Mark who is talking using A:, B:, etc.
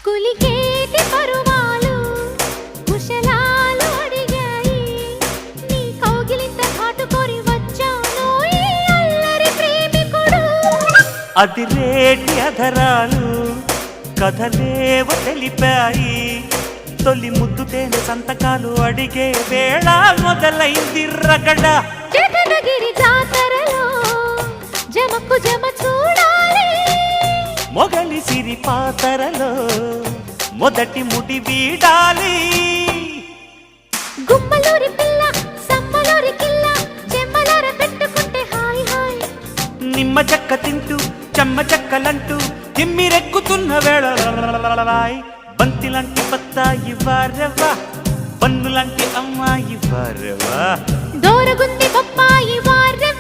A: కులికేటి పరువాలు కుశలాలు అడిగాయి నీ కౌగిలింత కాటుకోరి వచ్చాను ఈ అల్లరి ప్రేమికుడు
B: అదిరేటి అధరాలు కథలేవ తెలిపాయి తొలి ముద్దు తేనె సంతకాలు అడిగే వేళ మొదలైంది రగడ
A: జగదగిరి జాతరలో జమకు జమ చూడాలి
B: మొగలి సిరి పాతరలో మొదటి ముడి వీడాలి
A: గుమ్మలూరి పిల్ల సమ్మలూరి కిల్ల చెమ్మలార పెట్టుకుంటే హాయ్ హాయ్
B: నిమ్మ చెక్క తింటూ చెమ్మ చెక్కలంటూ తిమ్మిరెక్కుతున్న వేళ బంతిలాంటి బత్తాయి వారవా పన్నులాంటి అమ్మాయి వారవా
A: దోరగుంది బొప్పాయి వారె